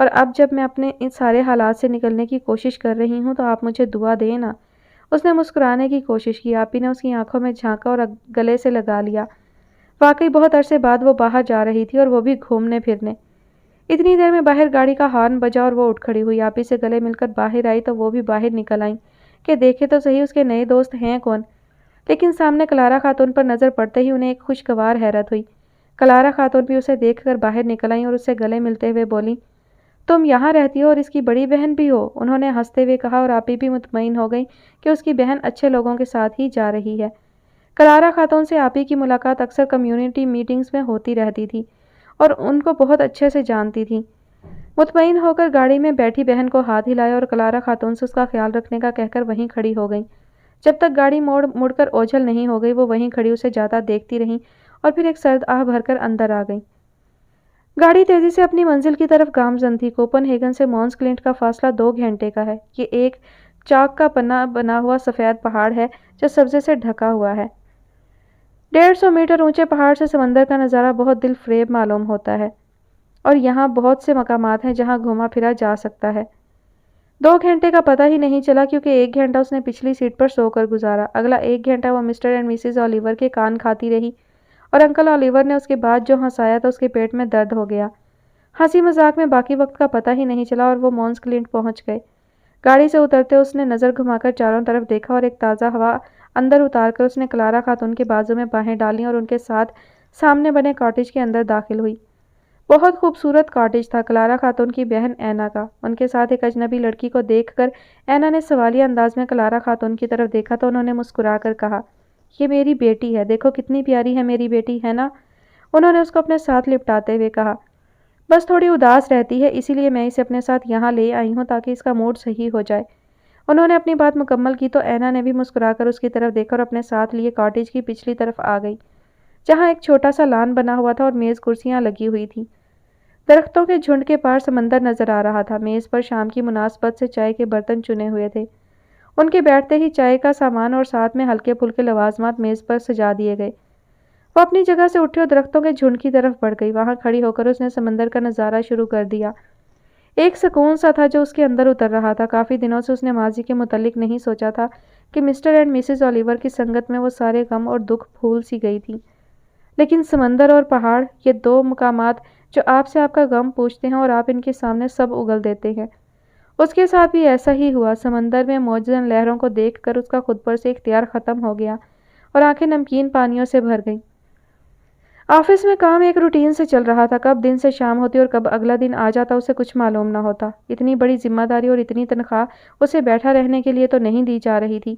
اور اب جب میں اپنے ان سارے حالات سے نکلنے کی کوشش کر رہی ہوں تو آپ مجھے دعا دیں نا۔ اس نے مسکرانے کی کوشش کی۔ آپی نے اس کی آنکھوں میں جھانکا اور گلے سے لگا لیا۔ واقعی بہت عرصے بعد وہ باہر جا رہی تھی، اور وہ بھی گھومنے پھرنے۔ اتنی دیر میں باہر گاڑی کا ہارن بجا اور وہ اٹھ کھڑی ہوئی۔ آپی سے گلے مل کر باہر آئی تو وہ بھی باہر نکل آئیں کہ دیکھے تو صحیح اس کے نئے دوست ہیں کون۔ لیکن سامنے کلارا خاتون پر نظر پڑتے ہی انہیں ایک خوشگوار حیرت ہوئی۔ کلارا خاتون بھی اسے دیکھ کر باہر نکل آئیں اور اس سے گلے ملتے ہوئے بولی، تم یہاں رہتی ہو اور اس کی بڑی بہن بھی ہو؟ انہوں نے ہنستے ہوئے کہا، اور آپی بھی مطمئن ہو گئی کہ اس کی بہن اچھے لوگوں کے ساتھ ہی جا رہی ہے۔ کلارا خاتون سے آپی کی ملاقات اکثر کمیونٹی میٹنگز میں ہوتی رہتی تھی اور ان کو بہت اچھے سے جانتی تھی۔ مطمئن ہو کر گاڑی میں بیٹھی بہن کو ہاتھ ہلایا اور کلارا خاتون سے اس کا خیال رکھنے کا کہہ کر وہیں کھڑی ہو گئی۔ جب تک گاڑی مڑ کر اوجھل نہیں ہو گئی وہ وہیں کھڑی اسے جاتا دیکھتی رہیں اور پھر ایک سرد آہ بھر کر اندر آ گئی۔ گاڑی تیزی سے اپنی منزل کی طرف گامزن تھی۔ کوپن ہیگن سے مونس کلنٹ کا فاصلہ 2 گھنٹے کا ہے۔ یہ ایک چاک کا پنا بنا ہوا سفید پہاڑ ہے جو سبزے سے ڈھکا ہوا ہے۔ 150 میٹر اونچے پہاڑ سے سمندر کا نظارہ بہت دل فریب معلوم ہوتا ہے، اور یہاں بہت سے مقامات ہیں جہاں گھوما پھرا جا سکتا ہے۔ 2 گھنٹے کا پتہ ہی نہیں چلا کیونکہ 1 گھنٹہ اس نے پچھلی سیٹ پر سو کر گزارا۔ اگلا 1 گھنٹہ وہ مسٹر اینڈ مسز اولیور کے کان کھاتی رہی، اور انکل اولیور نے اس کے بعد جو ہنسایا تو اس کے پیٹ میں درد ہو گیا۔ ہنسی مذاق میں باقی وقت کا پتہ ہی نہیں چلا اور وہ مونس کلنٹ پہنچ گئے۔ گاڑی سے اترتے اس نے نظر گھما کر چاروں طرف دیکھا اور ایک تازہ ہوا اندر اتار کر اس نے کلارا خاتون کے بازو میں باہیں ڈالیں اور ان کے ساتھ سامنے بنے کاٹیج کے اندر داخل ہوئی۔ بہت خوبصورت کاٹیج تھا کلارا خاتون کی بہن اینا کا۔ ان کے ساتھ ایک اجنبی لڑکی کو دیکھ کر اینا نے سوالیہ انداز میں کلارا خاتون کی طرف دیکھا تو انہوں نے مسکرا کر کہا، یہ میری بیٹی ہے، دیکھو کتنی پیاری ہے میری بیٹی، ہے نا؟ انہوں نے اس کو اپنے ساتھ لپٹاتے ہوئے کہا، بس تھوڑی اداس رہتی ہے، اسی لیے میں اسے اپنے ساتھ یہاں لے آئی ہوں تاکہ اس کا موڈ صحیح ہو جائے۔ انہوں نے اپنی بات مکمل کی تو اینا نے بھی مسکرا کر اس کی طرف دیکھا اور اپنے ساتھ لیے کاٹیج کی پچھلی طرف آ گئی، جہاں ایک چھوٹا سا لان بنا ہوا تھا اور میز کرسیاں لگی ہوئی تھیں۔ درختوں کے جھنڈ کے پار سمندر نظر آ رہا تھا۔ میز پر شام کی مناسبت سے چائے کے برتن چنے ہوئے تھے۔ ان کے بیٹھتے ہی چائے کا سامان اور ساتھ میں ہلکے پھلکے لوازمات میز پر سجا دیے گئے۔ وہ اپنی جگہ سے اٹھی اور درختوں کے جھنڈ کی طرف بڑھ گئی۔ وہاں کھڑی ہو کر اس نے سمندر کا نظارہ شروع کر دیا۔ ایک سکون سا تھا جو اس کے اندر اتر رہا تھا۔ کافی دنوں سے اس نے ماضی کے متعلق نہیں سوچا تھا کہ مسٹر اینڈ مسز اولیور کی سنگت میں وہ سارے غم اور دکھ بھول سی گئی تھی۔ لیکن سمندر اور پہاڑ، یہ 2 مقامات جو آپ سے آپ کا غم پوچھتے ہیں اور آپ ان کے سامنے سب اگل دیتے ہیں۔ اس کے ساتھ بھی ایسا ہی ہوا۔ سمندر میں موجزن لہروں کو دیکھ کر اس کا خود پر سے اختیار ختم ہو گیا اور آنکھیں نمکین پانیوں سے بھر گئیں۔ آفس میں کام ایک روٹین سے چل رہا تھا۔ کب دن سے شام ہوتی اور کب اگلا دن آ جاتا اسے کچھ معلوم نہ ہوتا۔ اتنی بڑی ذمہ داری اور اتنی تنخواہ اسے بیٹھا رہنے کے لیے تو نہیں دی جا رہی تھی۔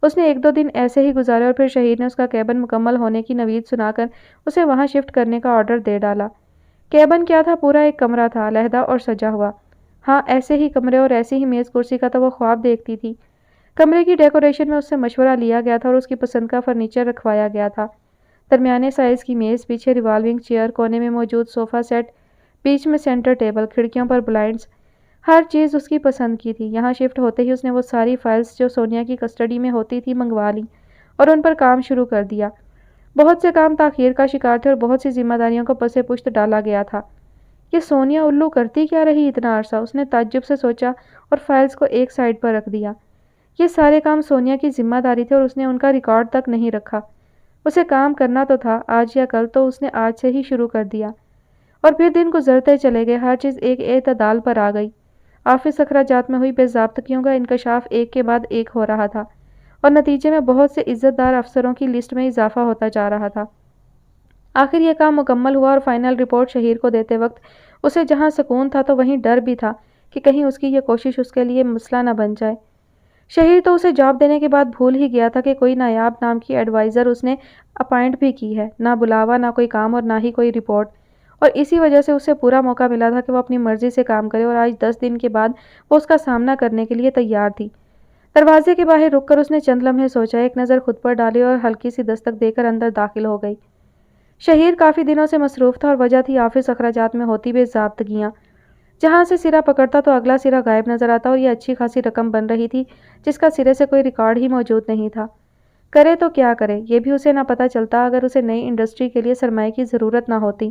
اس نے 1-2 دن ایسے ہی گزارے اور پھر شہیر نے اس کا کیبن مکمل ہونے کی نوید سنا کر اسے وہاں شفٹ کرنے کا آرڈر دے ڈالا۔ کیبن کیا تھا؟ پورا ایک کمرہ تھا، علیحدہ اور سجا ہوا۔ ہاں، ایسے ہی کمرے اور ایسی ہی میز کرسی کا تو وہ خواب دیکھتی تھی۔ کمرے کی ڈیکوریشن میں اس سے مشورہ لیا گیا تھا اور اس کی پسند کا فرنیچر رکھوایا گیا تھا۔ درمیانے سائز کی میز، پیچھے ریوالونگ چیئر، کونے میں موجود صوفہ سیٹ، بیچ میں سینٹر ٹیبل، کھڑکیوں پر بلائنڈز، ہر چیز اس کی پسند کی تھی۔ یہاں شفٹ ہوتے ہی اس نے وہ ساری فائلز جو سونیا کی کسٹڈی میں ہوتی تھی منگوا لیں اور ان پر کام شروع کر دیا۔ بہت سے کام تاخیر کا شکار تھے اور بہت سی ذمہ داریوں کو پس پشت ڈالا گیا تھا۔ یہ سونیا الو کرتی کیا رہی اتنا عرصہ؟ اس نے تعجب سے سوچا اور فائلز کو ایک سائڈ پر رکھ دیا۔ یہ سارے کام سونیا کی ذمہ داری تھے اور اس نے ان کا ریکارڈ تک نہیں رکھا۔ اسے کام کرنا تو تھا آج یا کل، تو اس نے آج سے ہی شروع کر دیا۔ اور پھر دن گزرتے چلے گئے، ہر چیز ایک اعتدال پر آ گئی۔ آفس اخراجات میں ہوئی بے ضابطگیوں کا انکشاف ایک کے بعد ایک ہو رہا تھا اور نتیجے میں بہت سے عزت دار افسروں کی لسٹ میں اضافہ ہوتا جا رہا تھا۔ آخر یہ کام مکمل ہوا اور فائنل رپورٹ شہیر کو دیتے وقت اسے جہاں سکون تھا تو وہیں ڈر بھی تھا کہ کہیں اس کی یہ کوشش اس کے لیے مسئلہ نہ بن جائے۔ شہیر تو اسے جاب دینے کے بعد بھول ہی گیا تھا کہ کوئی نایاب نام کی ایڈوائزر اس نے اپائنٹ بھی کی ہے۔ نہ بلاوا، نہ کوئی کام اور نہ ہی کوئی رپورٹ، اور اسی وجہ سے اسے پورا موقع ملا تھا کہ وہ اپنی مرضی سے کام کرے، اور آج 10 دن کے بعد وہ اس کا سامنا کرنے کے لیے تیار تھی۔ دروازے کے باہر رک کر اس نے چند لمحے سوچا، ایک نظر خود پر ڈالی اور ہلکی سی دستک دے کر اندر داخل ہو گئی۔ شہیر کافی دنوں سے مصروف تھا اور وجہ تھی آفس اخراجات میں ہوتی بے ضابطگیاں۔ جہاں سے سرا پکڑتا تو اگلا سرا غائب نظر آتا اور یہ اچھی خاصی رقم بن رہی تھی جس کا سرے سے کوئی ریکارڈ ہی موجود نہیں تھا۔ کرے تو کیا کرے، یہ بھی اسے نہ پتہ چلتا اگر اسے نئی انڈسٹری کے لیے سرمایہ کی ضرورت نہ ہوتی۔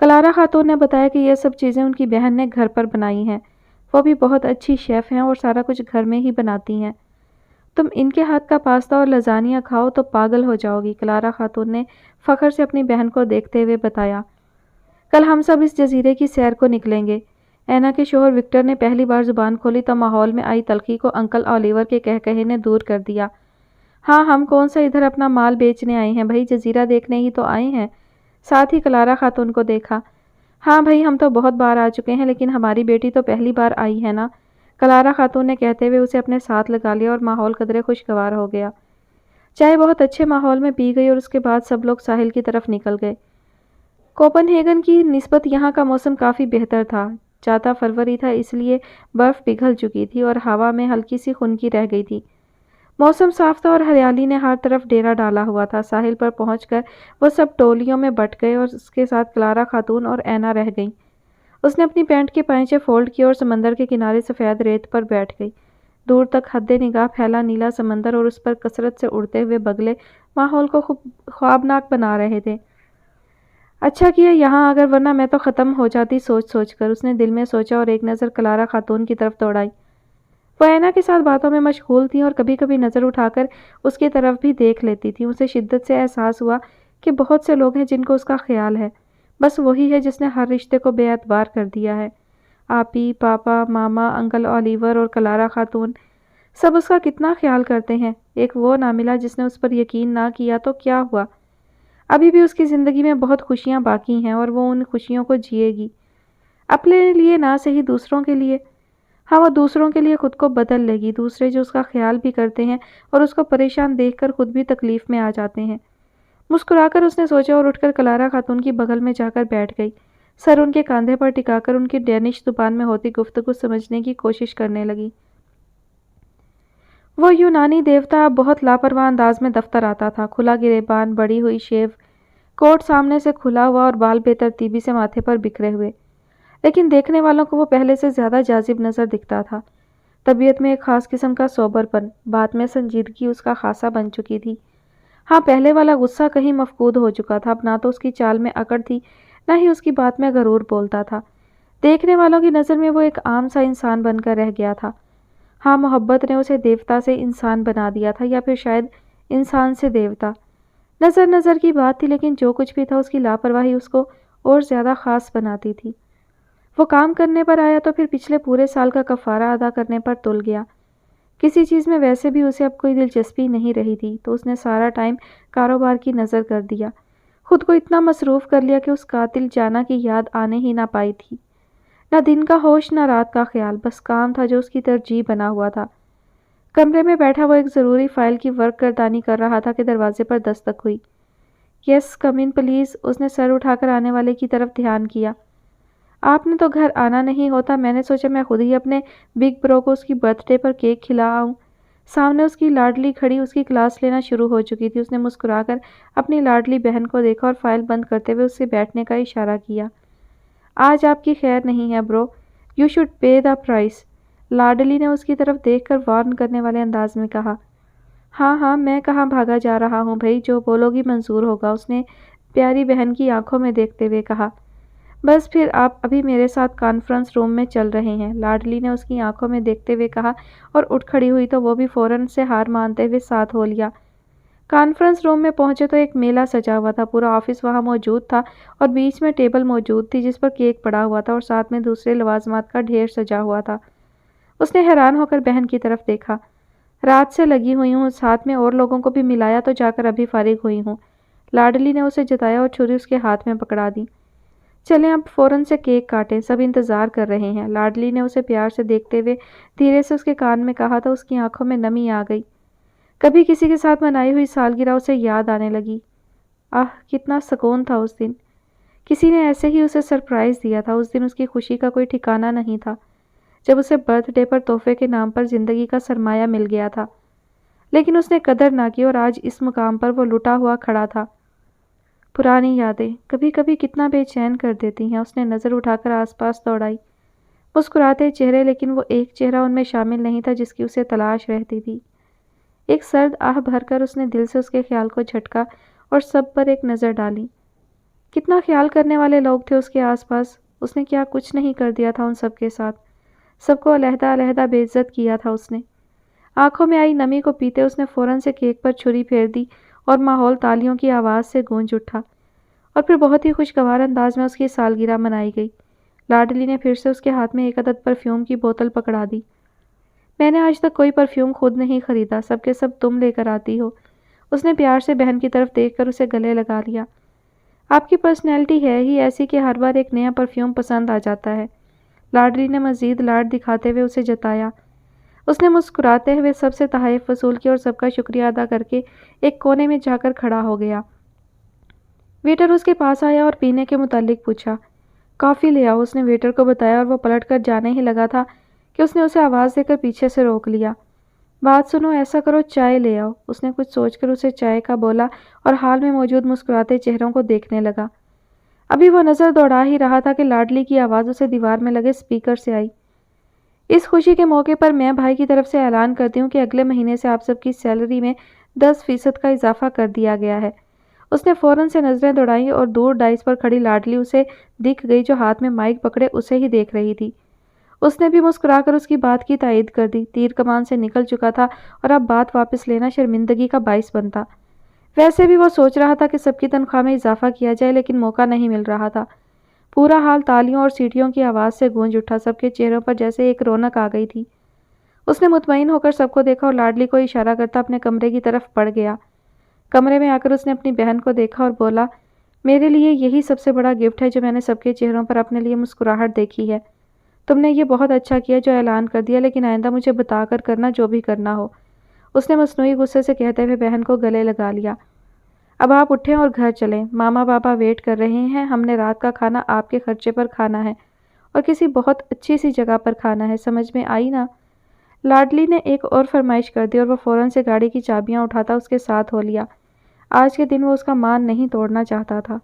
کلارا خاتون نے بتایا کہ یہ سب چیزیں ان کی بہن نے گھر پر بنائی ہیں، وہ بھی بہت اچھی شیف ہیں اور سارا کچھ گھر میں ہی بناتی ہیں۔ تم ان کے ہاتھ کا پاستا اور لزانیہ کھاؤ تو پاگل ہو جاؤ گی، کلارا خاتون نے فخر سے اپنی بہن کو دیکھتے ہوئے بتایا۔ کل ہم سب اس جزیرے کی سیر کو نکلیں گے۔ اینا کے شوہر وکٹر نے پہلی بار زبان کھولی تو ماحول میں آئی تلخی کو انکل اولیور کے کہے نے دور کر دیا۔ ہاں، ہم کون سا ادھر اپنا مال بیچنے آئے ہیں بھائی، جزیرہ دیکھنے ہی تو آئے ہیں۔ ساتھ ہی کلارا خاتون کو دیکھا۔ ہاں بھائی، ہم تو بہت بار آ چکے ہیں لیکن ہماری بیٹی تو پہلی بار آئی ہے نا، کلارا خاتون نے کہتے ہوئے اسے اپنے ساتھ لگا لیا اور ماحول قدرے خوشگوار ہو گیا۔ چائے بہت اچھے ماحول میں پی گئی اور اس کے بعد سب لوگ ساحل کی طرف نکل گئے۔ کوپن ہیگن کی نسبت یہاں کا موسم کافی بہتر تھا۔ جاتا فروری تھا، اس لیے برف پگھل چکی تھی اور ہوا میں ہلکی سی خنکی رہ گئی تھی۔ موسم صاف تھا اور ہریالی نے ہر طرف ڈیرا ڈالا ہوا تھا۔ ساحل پر پہنچ کر وہ سب ٹولیوں میں بٹ گئے اور اس کے ساتھ کلارا خاتون اور اینا رہ گئیں۔ اس نے اپنی پینٹ کے پائچے فولڈ کیے اور سمندر کے کنارے سفید ریت پر بیٹھ گئی۔ دور تک حد نگاہ پھیلا نیلا سمندر اور اس پر کثرت سے اڑتے ہوئے بگلے ماحول کو خوابناک بنا رہے تھے۔ اچھا کیا یہاں اگر ورنہ میں تو ختم ہو جاتی سوچ سوچ کر، اس نے دل میں سوچا اور ایک نظر کلارا خاتون کی طرف دوڑائی۔ وہ اینا کے ساتھ باتوں میں مشغول تھیں اور کبھی کبھی نظر اٹھا کر اس کی طرف بھی دیکھ لیتی تھیں۔ اسے شدت سے احساس ہوا کہ بہت سے لوگ ہیں جن کو اس کا خیال ہے، بس وہی ہے جس نے ہر رشتے کو بے اعتبار کر دیا ہے۔ آپی، پاپا، ماما، انکل اولیور اور کلارا خاتون سب اس کا کتنا خیال کرتے ہیں۔ ایک وہ نہ ملا جس نے اس پر یقین نہ کیا تو کیا ہوا؟ ابھی بھی اس کی زندگی میں بہت خوشیاں باقی ہیں اور وہ ان خوشیوں کو جیے گی، اپنے لیے نہ صحیح دوسروں کے لیے۔ ہاں، وہ دوسروں کے لیے خود کو بدل لے گی، دوسرے جو اس کا خیال بھی کرتے ہیں اور اس کو پریشان دیکھ کر خود بھی تکلیف میں آ جاتے ہیں۔ مسکرا کر اس نے سوچا اور اٹھ کر کلارا خاتون کی بغل میں جا کر بیٹھ گئی، سر ان کے کاندھے پر ٹکا کر ان کی ڈینش زبان میں ہوتی گفتگو سمجھنے کی کوشش کرنے لگی۔ وہ یونانی دیوتا اب بہت لاپرواہ انداز میں دفتر آتا تھا، کھلا گریبان، بڑی ہوئی شیو، کوٹ سامنے سے کھلا ہوا اور بال بے ترتیبی سے ماتھے پر بکھرے ہوئے، لیکن دیکھنے والوں کو وہ پہلے سے زیادہ جاذب نظر دکھتا تھا۔ طبیعت میں ایک خاص قسم کا سوبر پن، بات میں سنجیدگی اس کا خاصا بن چکی تھی۔ ہاں، پہلے والا غصہ کہیں مفقود ہو چکا تھا، اب نہ تو اس کی چال میں اکڑ تھی نہ ہی اس کی بات میں غرور بولتا تھا۔ دیکھنے والوں کی نظر میں وہ ایک عام سا انسان بن کر رہ گیا تھا۔ ہاں، محبت نے اسے دیوتا سے انسان بنا دیا تھا، یا پھر شاید انسان سے دیوتا۔ نظر نظر کی بات تھی، لیکن جو کچھ بھی تھا اس کی لاپرواہی اس کو اور زیادہ خاص بناتی تھی۔ وہ کام کرنے پر آیا تو پھر پچھلے پورے سال کا کفارہ ادا کرنے پر تل گیا۔ کسی چیز میں ویسے بھی اسے اب کوئی دلچسپی نہیں رہی تھی، تو اس نے سارا ٹائم کاروبار کی نظر کر دیا، خود کو اتنا مصروف کر لیا کہ اس قاتل جانا کی یاد آنے ہی نہ پائی تھی۔ نہ دن کا ہوش نہ رات کا خیال، بس کام تھا جو اس کی ترجیح بنا ہوا تھا۔ کمرے میں بیٹھا وہ ایک ضروری فائل کی ورک گردانی کر رہا تھا کہ دروازے پر دستک ہوئی۔ یس، کم ان پلیز، اس نے سر اٹھا کر آنے والے کی طرف دھیان کیا۔ آپ نے تو گھر آنا نہیں ہوتا، میں نے سوچا میں خود ہی اپنے بگ برو کو اس کی برتھ ڈے پر کیک کھلا آؤں۔ سامنے اس کی لاڈلی کھڑی اس کی کلاس لینا شروع ہو چکی تھی۔ اس نے مسکرا کر اپنی لاڈلی بہن کو دیکھا اور فائل بند کرتے ہوئے اس سے بیٹھنے کا اشارہ کیا۔ آج آپ کی خیر نہیں ہے bro, you should pay the price, لاڈلی نے اس کی طرف دیکھ کر وارن کرنے والے انداز میں کہا۔ ہاں ہاں، میں کہاں بھاگا جا رہا ہوں بھائی، جو بولو گی منظور ہوگا، اس نے پیاری بہن کی آنکھوں میں دیکھتے ہوئے کہا۔ بس پھر آپ ابھی میرے ساتھ کانفرنس روم میں چل رہے ہیں، لاڈلی نے اس کی آنکھوں میں دیکھتے ہوئے کہا اور اٹھ کھڑی ہوئی تو وہ بھی فوراً سے ہار مانتے ہوئے ساتھ ہو لیا۔ کانفرنس روم میں پہنچے تو ایک میلہ سجا ہوا تھا، پورا آفس وہاں موجود تھا اور بیچ میں ٹیبل موجود تھی جس پر کیک پڑا ہوا تھا اور ساتھ میں دوسرے لوازمات کا ڈھیر سجا ہوا تھا۔ اس نے حیران ہو کر بہن کی طرف دیکھا۔ رات سے لگی ہوئی ہوں، ساتھ میں اور لوگوں کو بھی ملایا تو جا کر ابھی فارغ ہوئی ہوں، لاڈلی نے اسے جتایا اور چھری اس کے ہاتھ میں پکڑا دی۔ چلیں اب فوراً سے کیک کاٹیں، سب انتظار کر رہے ہیں، لاڈلی نے اسے پیار سے دیکھتے ہوئے دھیرے سے اس کے کان میں کہا تو اس کی آنکھوں میں نمی آ گئی۔ کبھی کسی کے ساتھ منائی ہوئی سالگرہ اسے یاد آنے لگی۔ کتنا سکون تھا اس دن، کسی نے ایسے ہی اسے سرپرائز دیا تھا۔ اس دن اس کی خوشی کا کوئی ٹھکانہ نہیں تھا، جب اسے برتھ ڈے پر تحفے کے نام پر زندگی کا سرمایہ مل گیا تھا، لیکن اس نے قدر نہ کی اور آج اس مقام پر وہ لٹا ہوا کھڑا تھا۔ پرانی یادیں کبھی کبھی کتنا بے چین کر دیتی ہیں، اس نے نظر اٹھا کر آس پاس دوڑائی، مسکراتے چہرے، لیکن وہ ایک چہرہ ان میں شامل نہیں تھا جس کی اسے تلاش رہتی تھی۔ ایک سرد آہ بھر کر اس نے دل سے اس کے خیال کو جھٹکا اور سب پر ایک نظر ڈالی۔ کتنا خیال کرنے والے لوگ تھے اس کے آس پاس، اس نے کیا کچھ نہیں کر دیا تھا ان سب کے ساتھ، سب کو علیحدہ علیحدہ بے عزت کیا تھا اس نے۔ آنکھوں میں آئی نمی کو پیتے اس نے فوراً سے کیک پر چھری پھیر دی اور ماحول تالیوں کی آواز سے گونج اٹھا، اور پھر بہت ہی خوشگوار انداز میں اس کی سالگرہ منائی گئی۔ لاڈلی نے پھر سے اس کے ہاتھ میں ایک عدد پرفیوم کی بوتل پکڑا دی۔ میں نے آج تک کوئی پرفیوم خود نہیں خریدا، سب کے سب تم لے کر آتی ہو۔ اس نے پیار سے بہن کی طرف دیکھ کر اسے گلے لگا لیا۔ آپ کی پرسنالٹی ہے ہی ایسی کہ ہر بار ایک نیا پرفیوم پسند آ جاتا ہے، لاڈلی نے مزید لاڈ دکھاتے ہوئے اسے جتایا۔ اس نے مسکراتے ہوئے سب سے تحائف وصول کی اور سب کا شکریہ ادا کر کے ایک کونے میں جا کر کھڑا ہو گیا۔ ویٹر اس کے پاس آیا اور پینے کے متعلق پوچھا۔ کافی لے آؤ، اس نے ویٹر کو بتایا اور وہ پلٹ کر جانے ہی لگا تھا کہ اس نے اسے آواز دے کر پیچھے سے روک لیا۔ بات سنو، ایسا کرو چائے لے آؤ، اس نے کچھ سوچ کر اسے چائے کا بولا اور حال میں موجود مسکراتے چہروں کو دیکھنے لگا۔ ابھی وہ نظر دوڑا ہی رہا تھا کہ لاڈلی کی آواز اسے دیوار میں لگے اسپیکر سے آئی۔ اس خوشی کے موقع پر میں بھائی کی طرف سے اعلان کرتی ہوں کہ اگلے مہینے سے آپ سب کی سیلری میں 10% کا اضافہ کر دیا گیا ہے۔ اس نے فوراً سے نظریں دوڑائیں اور دور ڈائس پر کھڑی لاڈلی اسے دکھ گئی جو ہاتھ میں مائک پکڑے اسے ہی دیکھ رہی تھی۔ اس نے بھی مسکرا کر اس کی بات کی تائید کر دی۔ تیر کمان سے نکل چکا تھا اور اب بات واپس لینا شرمندگی کا باعث بنتا۔ ویسے بھی وہ سوچ رہا تھا کہ سب کی تنخواہ میں اضافہ کیا جائے لیکن موقع نہیں مل رہا تھا۔ پورا حال تالیوں اور سیٹیوں کی آواز سے گونج اٹھا، سب کے چہروں پر جیسے ایک رونق آ گئی تھی۔ اس نے مطمئن ہو کر سب کو دیکھا اور لاڈلی کو اشارہ کرتا اپنے کمرے کی طرف بڑھ گیا۔ کمرے میں آ کر اس نے اپنی بہن کو دیکھا اور بولا، میرے لیے یہی سب سے بڑا گفٹ ہے جو میں نے سب کے چہروں پر اپنے لیے مسکراہٹ دیکھی ہے۔ تم نے یہ بہت اچھا کیا جو اعلان کر دیا، لیکن آئندہ مجھے بتا کر کرنا جو بھی کرنا ہو، اس نے مصنوعی غصے سے کہتے ہوئے بہن کو گلے لگا لیا۔ اب آپ اٹھیں اور گھر چلیں، ماما پاپا ویٹ کر رہے ہیں، ہم نے رات کا کھانا آپ کے خرچے پر کھانا ہے اور کسی بہت اچھی سی جگہ پر کھانا ہے، سمجھ میں آئی نا؟ لاڈلی نے ایک اور فرمائش کر دی اور وہ فوراً سے گاڑی کی چابیاں اٹھاتا اس کے ساتھ ہو لیا۔ آج کے دن وہ اس کا مان نہیں توڑنا چاہتا تھا۔